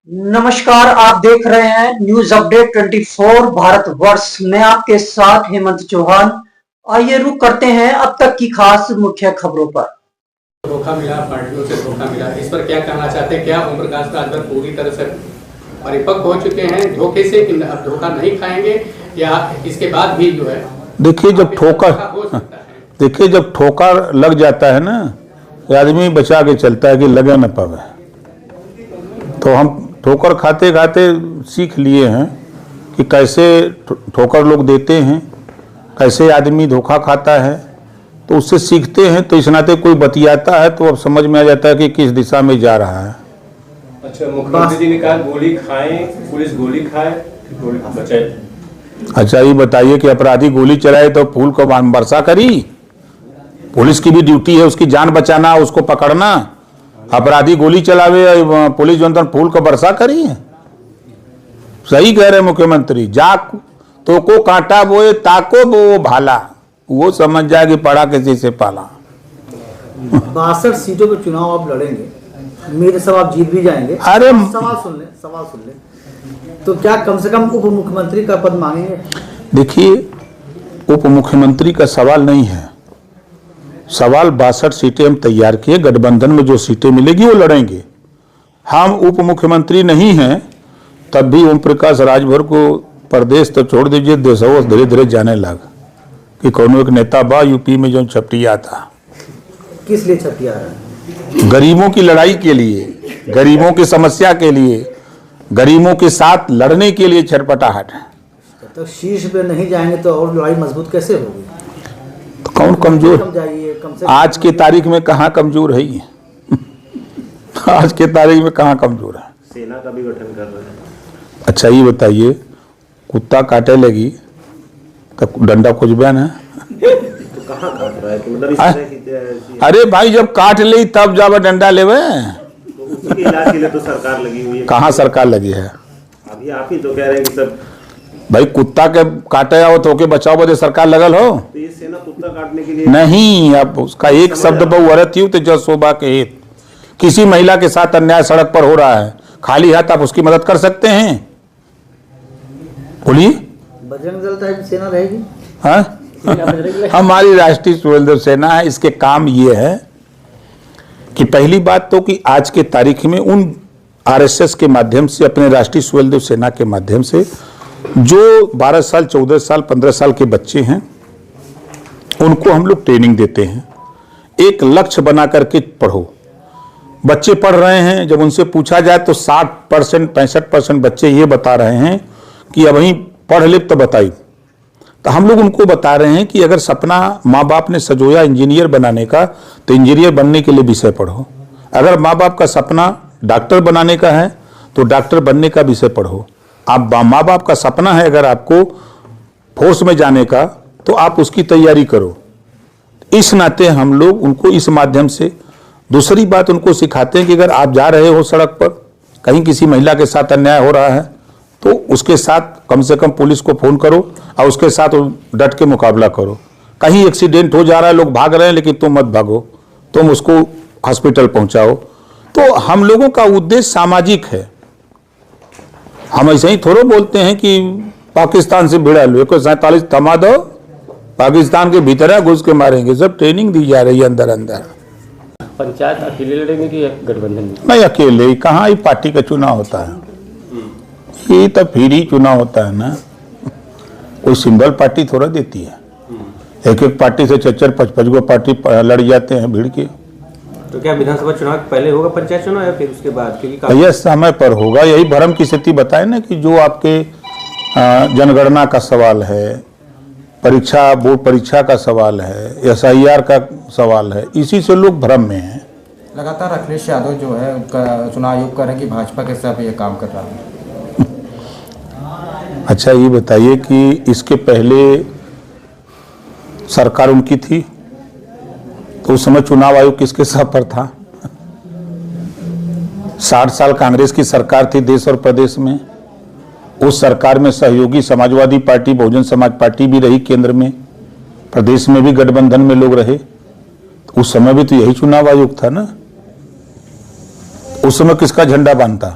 नमस्कार, आप देख रहे हैं न्यूज अपडेट 24 भारतवर्ष। मैं आपके साथ हेमंत चौहान। आइए रुक करते हैं अब तक की खास मुख्य खबरों पर। धोखा मिला, पार्टियों से धोखा मिला, इस पर क्या कहना चाहते हैं? क्या ओम प्रकाश राजभर पूरी तरह से परिपक्व हो चुके हैं धोखे से कि अब धोखा नहीं खाएंगे, या इसके बाद भी जो है? देखिए जब ठोकर लग जाता है ना, आदमी बचा के चलता है कि लगे न पावे। तो हम ठोकर खाते खाते सीख लिए हैं कि कैसे ठोकर लोग देते हैं, कैसे आदमी धोखा खाता है, तो उससे सीखते हैं। तो इस नाते कोई बतियाता है तो अब समझ में आ जाता है कि किस दिशा में जा रहा है। अच्छा, मुख्यमंत्री जी ने कहा गोली खाएं, पुलिस गोली खाए, गोली बचाए। अच्छा, ये बताइए कि अपराधी गोली चलाए तो फूल को बरसा करी? पुलिस की भी ड्यूटी है उसकी जान बचाना, उसको पकड़ना। अपराधी गोली चलावे, पुलिस जो फूल को बरसा करी है? सही कह रहे मुख्यमंत्री। जा तो को कांटा बोए ताको वो भाला, वो समझ जाए कि पड़ा किसी से पाला। 62 सीटों पे चुनाव आप लड़ेंगे, मेरे सब आप जीत भी जाएंगे। अरे सवाल सुन ले। तो क्या कम से कम उप मुख्यमंत्री का पद मांगेंगे? देखिए, उप मुख्यमंत्री का सवाल नहीं है। सवाल 62 सीटें हम तैयार किए, गठबंधन में जो सीटें मिलेगी वो लड़ेंगे। हम उप मुख्यमंत्री नहीं हैं, तब भी ओम प्रकाश राजभर को प्रदेश तो छोड़ दीजिए, देशों धीरे धीरे जाने लग कि कौन एक नेता बा यूपी में जो छपटिया था। किस लिए छपटिया है? गरीबों की लड़ाई के लिए, गरीबों की समस्या के लिए, गरीबों के साथ लड़ने के लिए छटपटाहट है। तो शीर्ष पे नहीं जाएंगे तो और लड़ाई मजबूत कैसे होगी? तो कौन कमजोर? कम से आज की तारीख में कहाँ कमजोर है ये? आज के तारीख में कहाँ कमजोर है? सेना का भी गठन कर रहे हैं। अच्छा, ये बताइए, कुत्ता काटे लगी तो डंडा कुछ बयान है? तो कहाँ काट रहा है कि मतलब इस तरह की? अरे भाई, जब काट ली तब जावे डंडा लेवे। तो उसके इलाज के लिए तो सरकार लगी हुई है। कहाँ सरकार लगी है? अभी आप ही तो कह रहे हैं कि सब भाई कुत्ता के काटे आओ तो के बचाओ बदे सरकार लगल हो। तो ये सेना कुत्ता काटने के लिए नहीं, अब उसका एक शब्द बहुअरत यू तो जब शोभा के हित। किसी महिला के साथ अन्याय सड़क पर हो रहा है, खाली हाथ आप उसकी मदद कर सकते हैं? बोलिए। बजरंग दल टाइप सेना रहेगी? हाँ, हमारी राष्ट्रीय स्वयंसेवक सेना है। इसके काम ये है कि पहली बात तो कि आज के तारीख में उन आरएसएस के माध्यम से, अपने राष्ट्रीय स्वयंसेवक सेना के माध्यम से जो 12 साल 14 साल 15 साल के बच्चे हैं उनको हम लोग ट्रेनिंग देते हैं। एक लक्ष्य बना करके पढ़ो। बच्चे पढ़ रहे हैं, जब उनसे पूछा जाए तो 60% 65% बच्चे ये बता रहे हैं कि अब वहीं पढ़ ले तो बताइए। तो हम लोग उनको बता रहे हैं कि अगर सपना माँ बाप ने सजोया इंजीनियर बनाने का, तो इंजीनियर बनने के लिए विषय पढ़ो। अगर माँ बाप का सपना डॉक्टर बनाने का है तो डॉक्टर बनने का विषय पढ़ो। आप माँ बाप का सपना है अगर आपको फोर्स में जाने का, तो आप उसकी तैयारी करो। इस नाते हम लोग उनको इस माध्यम से दूसरी बात उनको सिखाते हैं कि अगर आप जा रहे हो सड़क पर, कहीं किसी महिला के साथ अन्याय हो रहा है, तो उसके साथ कम से कम पुलिस को फोन करो और उसके साथ डट के मुकाबला करो। कहीं एक्सीडेंट हो जा रहा है, लोग भाग रहे हैं, लेकिन तुम मत भागो, तुम उसको हॉस्पिटल पहुंचाओ। तो हम लोगों का उद्देश्य सामाजिक है। हम ऐसे ही थोड़ा बोलते हैं कि पाकिस्तान से भिड़ा लो, 147 थमा दो, पाकिस्तान के भीतर घुस के मारेंगे। सब ट्रेनिंग दी जा रही है अंदर अंदर। पंचायत अकेले लड़ेंगे कि गठबंधन में? नहीं, अकेले ही कहाँ, ही पार्टी का चुनाव होता है। ये तो फिर ही चुनाव होता है ना, कोई सिंबल पार्टी थोड़ा देती है। एक एक पार्टी से 4-5 गो पार्टी लड़ जाते हैं भिड़ के। तो क्या विधानसभा चुनाव पहले होगा पंचायत चुनाव या फिर उसके बाद? क्योंकि भैया समय पर होगा। यही भ्रम की स्थिति बताए ना कि जो आपके जनगणना का सवाल है, परीक्षा बोर्ड परीक्षा का सवाल है, SIR का सवाल है, इसी से लोग भ्रम में हैं। लगातार अखिलेश यादव जो है उनका चुनाव आयोग कह रहे हैं कि भाजपा के साथ ये काम कर रहा है। अच्छा, ये बताइए कि इसके पहले सरकार उनकी थी तो उस समय चुनाव आयोग किसके सह पर था? 60 साल कांग्रेस की सरकार थी देश और प्रदेश में। उस सरकार में सहयोगी समाजवादी पार्टी, बहुजन समाज पार्टी भी रही केंद्र में, प्रदेश में भी गठबंधन में लोग रहे। उस समय भी तो यही चुनाव आयोग था ना। उस समय किसका झंडा बांधता?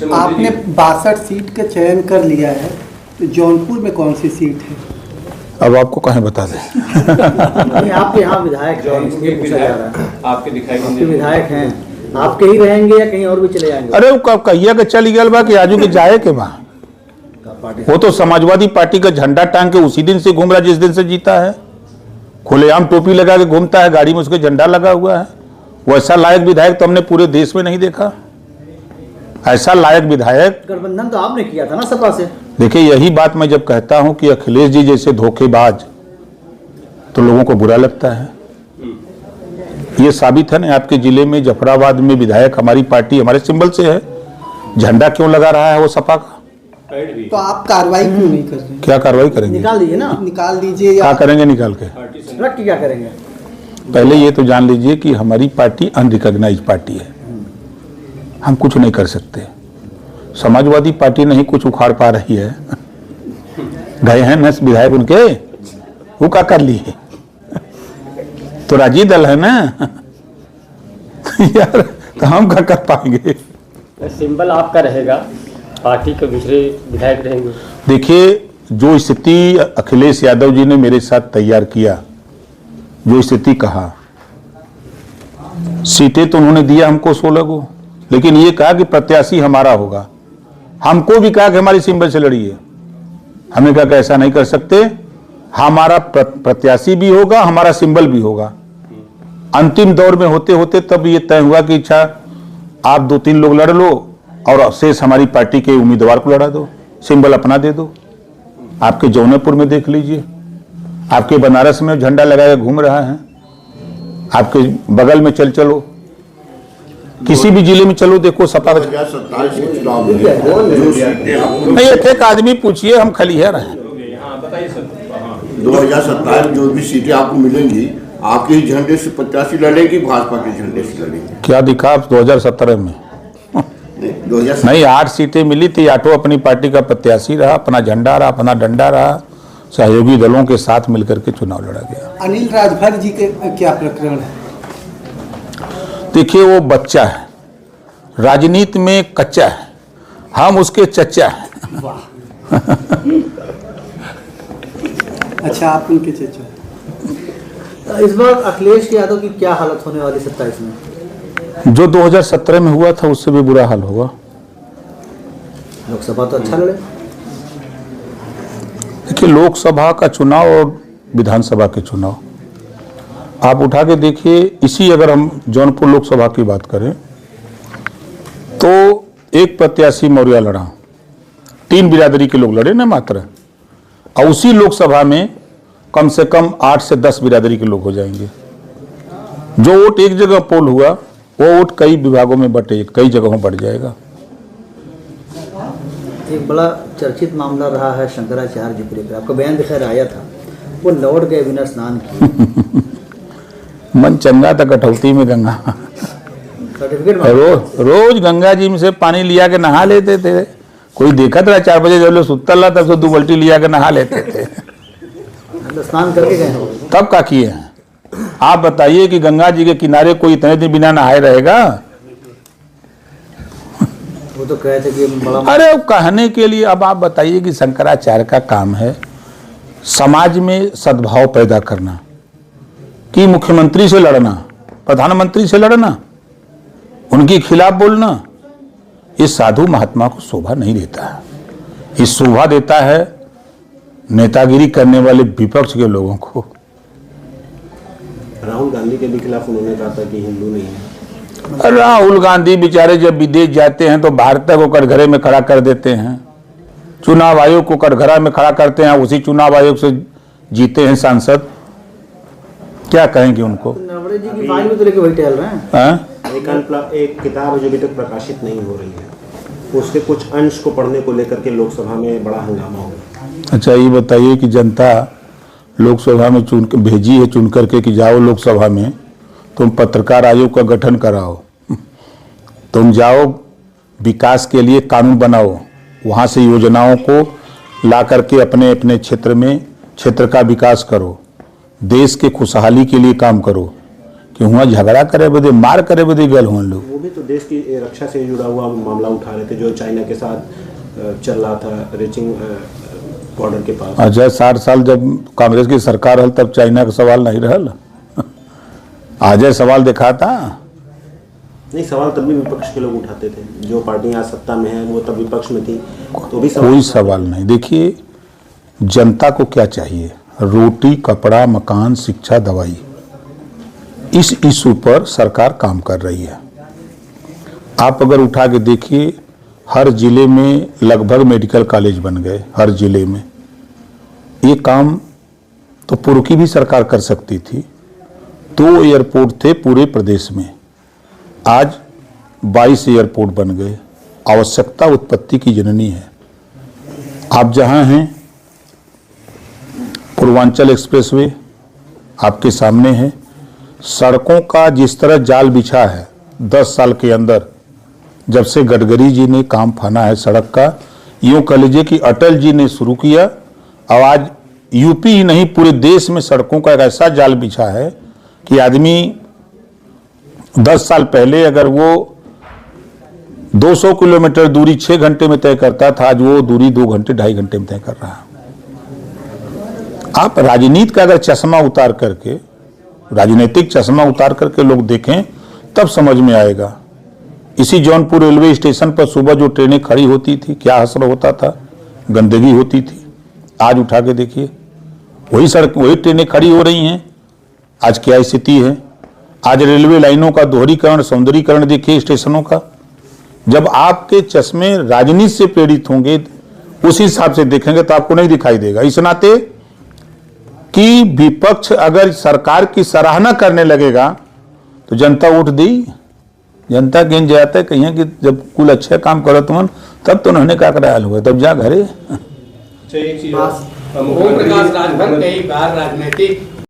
आपने 62 सीट का चयन कर लिया है, तो जौनपुर में कौन सी सीट है? अब आपको कहाँ बता दें। नहीं, आपके यहाँ विधायक हैं, इसलिए पूछा जा रहा है। आपके दिखाई नहीं आपके दे विधायक हैं, आपके ही रहेंगे या कहीं और भी चले जाएंगे? अरे वो कहिया के चल गया बा कि आजू के जाए के बा। वो तो समाजवादी पार्टी का झंडा टांग के उसी दिन से घूम रहा जिस दिन से जीता है। खुलेआम टोपी लगा के घूमता है, गाड़ी में उसके झंडा लगा हुआ है। वैसा लायक विधायक तो हमने पूरे देश में नहीं देखा। ऐसा लायक विधायक। गठबंधन तो आपने किया था ना सपा से। देखिए, यही बात मैं जब कहता हूं कि अखिलेश जी जैसे धोखेबाज, तो लोगों को बुरा लगता है। ये साबित है ना, आपके जिले में जफराबाद में विधायक हमारी पार्टी हमारे सिंबल से है, झंडा क्यों लगा रहा है वो सपा का। तो आप कार्रवाई क्यों नहीं कर रहे? क्या कार्रवाई करेंगे? निकाल दीजिए ना। निकाल दीजिए क्या या करेंगे निकाल के? रख के क्या करेंगे? पहले ये तो जान लीजिए कि हमारी पार्टी अनरिकॉग्नाइज पार्टी है, हम कुछ नहीं कर सकते। समाजवादी पार्टी नहीं कुछ उखाड़ पा रही है। गए हैं न विधायक उनके, वो क्या कर लिए, तो राजी दल है ना। यार तो हम क्या कर पाएंगे। सिंबल आपका रहेगा, पार्टी के दूसरे विधायक रहेंगे। देखिए, जो स्थिति अखिलेश यादव जी ने मेरे साथ तैयार किया, जो स्थिति कहा, सीटें तो उन्होंने दिया हमको 16 को, लेकिन ये कहा कि प्रत्याशी हमारा होगा। हमको भी कहा कि हमारी सिंबल से लड़िए। हमने कहा कि ऐसा नहीं कर सकते, हमारा प्रत्याशी भी होगा, हमारा सिंबल भी होगा। अंतिम दौर में होते होते तब ये तय हुआ कि अच्छा आप 2-3 लोग लड़ लो और शेष हमारी पार्टी के उम्मीदवार को लड़ा दो, सिंबल अपना दे दो। आपके जौनपुर में देख लीजिए, आपके बनारस में झंडा लगाकर घूम रहा है, आपके बगल में चलो, किसी भी जिले में चलो, देखो सपा। नहीं, एक आदमी पूछिए, हम खलिहर हैं। 2027 जो भी सीटें आपको मिलेंगी, आपके ही झंडे से प्रत्याशी लड़ेगी, भाजपा के झंडे से लड़ेगी? क्या दिखा आप 2017 में? नहीं, 8 सीटें मिली थी, 8 अपनी पार्टी का प्रत्याशी रहा, अपना झंडा रहा, अपना डंडा रहा, सहयोगी दलों के साथ मिलकर के चुनाव लड़ा गया। अनिल राजभर जी के क्या प्रकरण है? देखिए, वो बच्चा है, राजनीति में कच्चा है, हम उसके चच्चा हैं। अच्छा, आप उनके चचा। इस बार अखिलेश यादव की क्या हालत होने वाली 27 में? जो 2017 में हुआ था उससे भी बुरा हाल होगा। लोकसभा तो अच्छा लड़े। देखिए, लोकसभा का चुनाव और विधानसभा के चुनाव आप उठा के देखिए। इसी अगर हम जौनपुर लोकसभा की बात करें तो एक प्रत्याशी मौर्या लड़ा, 3 बिरादरी के लोग लड़े ना मात्र, और उसी लोकसभा में कम से कम 8 से 10 बिरादरी के लोग हो जाएंगे। जो वोट एक जगह पोल हुआ, वो वोट कई विभागों में बटे, कई जगहों बढ़ जाएगा। एक बड़ा चर्चित मामला रहा है शंकराचार्य जी को लेकर, आपका बयान दिखा आया था, वो लौट गए बिना स्नान किए। मन चंगा था कटौती में गंगा। रोज गंगा जी में से पानी लिया के नहा लेते थे। कोई देखा था 4 बजे जब लोग सुतल रहा तब से 2 बाल्टी लिया के नहा लेते थे। स्नान करके गए, तब क्या किए हैं? आप बताइए कि गंगा जी के किनारे कोई इतने दिन बिना नहाए रहेगा? वो तो कहे थे कि बड़ा। अरे कहने के लिए, अब आप बताइए कि शंकराचार्य का काम है समाज में सद्भाव पैदा करना, कि मुख्यमंत्री से लड़ना, प्रधानमंत्री से लड़ना, उनके खिलाफ बोलना, ये साधु महात्मा को शोभा नहीं देता है। ये शोभा देता है नेतागिरी करने वाले विपक्ष के लोगों को। राहुल गांधी के भी खिलाफ उन्होंने कहा था कि हिंदू नहीं है। राहुल गांधी बेचारे जब विदेश जाते हैं तो भारत को कटघरे में खड़ा कर देते हैं, चुनाव आयोग को कटघरा में खड़ा करते हैं, उसी चुनाव आयोग से जीते हैं सांसद। क्या कहेंगे उनको? नवड़े जी की फाइल में तो लेके वही टहल रहे हैं। एक किताब जो अभी तक प्रकाशित नहीं हो रही है, उसके कुछ अंश को पढ़ने को लेकर के लोकसभा में बड़ा हंगामा हो गया। अच्छा, ये बताइए कि जनता लोकसभा में चुन के भेजी है, चुन करके कि जाओ लोकसभा में तुम पत्रकार आयोग का गठन कराओ, तुम जाओ विकास के लिए कानून बनाओ, वहाँ से योजनाओं को ला करके अपने अपने क्षेत्र में क्षेत्र का विकास करो, देश के खुशहाली के लिए काम करो, कि वहाँ झगड़ा करे बदे मार करे बदे गल हुआ लोग। वो भी तो देश की रक्षा से जुड़ा हुआ मामला उठा रहे थे, जो चाइना के साथ चल रहा था रीचिंग बॉर्डर के पास। अच्छा, 60 साल जब कांग्रेस की सरकार हल तब चाइना का सवाल नहीं रहल, आज सवाल देखा था। नहीं, सवाल तब भी विपक्ष के लोग उठाते थे, जो पार्टी आज सत्ता में है वो तब विपक्ष में थी, तो भी कोई सवाल नहीं। देखिए, जनता को क्या चाहिए? रोटी, कपड़ा, मकान, शिक्षा, दवाई। इस इशू पर सरकार काम कर रही है। आप अगर उठा के देखिए, हर जिले में लगभग मेडिकल कॉलेज बन गए, हर जिले में। ये काम तो पूर्व की भी सरकार कर सकती थी। 2 एयरपोर्ट थे पूरे प्रदेश में, आज 22 एयरपोर्ट बन गए। आवश्यकता उत्पत्ति की जननी है। आप जहां हैं, पूर्वांचल एक्सप्रेसवे आपके सामने है। सड़कों का जिस तरह जाल बिछा है 10 साल के अंदर, जब से गडकरी जी ने काम फाना है सड़क का, यूं कह लीजिए कि अटल जी ने शुरू किया, और आज यूपी ही नहीं पूरे देश में सड़कों का एक ऐसा जाल बिछा है कि आदमी 10 साल पहले अगर वो 200 किलोमीटर दूरी 6 घंटे में तय करता था, आज वो दूरी 2 घंटे 2.5 घंटे में तय कर रहा है। आप राजनीति का अगर चश्मा उतार करके, राजनीतिक चश्मा उतार करके लोग देखें, तब समझ में आएगा। इसी जौनपुर रेलवे स्टेशन पर सुबह जो ट्रेनें खड़ी होती थी, क्या हसर होता था, गंदगी होती थी। आज उठा के देखिए, वही सड़क, वही ट्रेनें खड़ी हो रही हैं। आज क्या स्थिति है? आज रेलवे लाइनों का दोहरीकरण, सौंदर्यीकरण देखिए स्टेशनों का। जब आपके चश्मे राजनीति से प्रेरित होंगे, उस हिसाब से देखेंगे तो आपको नहीं दिखाई देगा। इस नाते कि विपक्ष अगर सरकार की सराहना करने लगेगा तो जनता वोट दी। जनता गिन जाता है कहीं कि जब कुल अच्छे काम करो तुम, तब तो उन्होंने क्या कराया हुआ, तब जा घरे। ओम प्रकाश राजभर कई बार राजनीतिक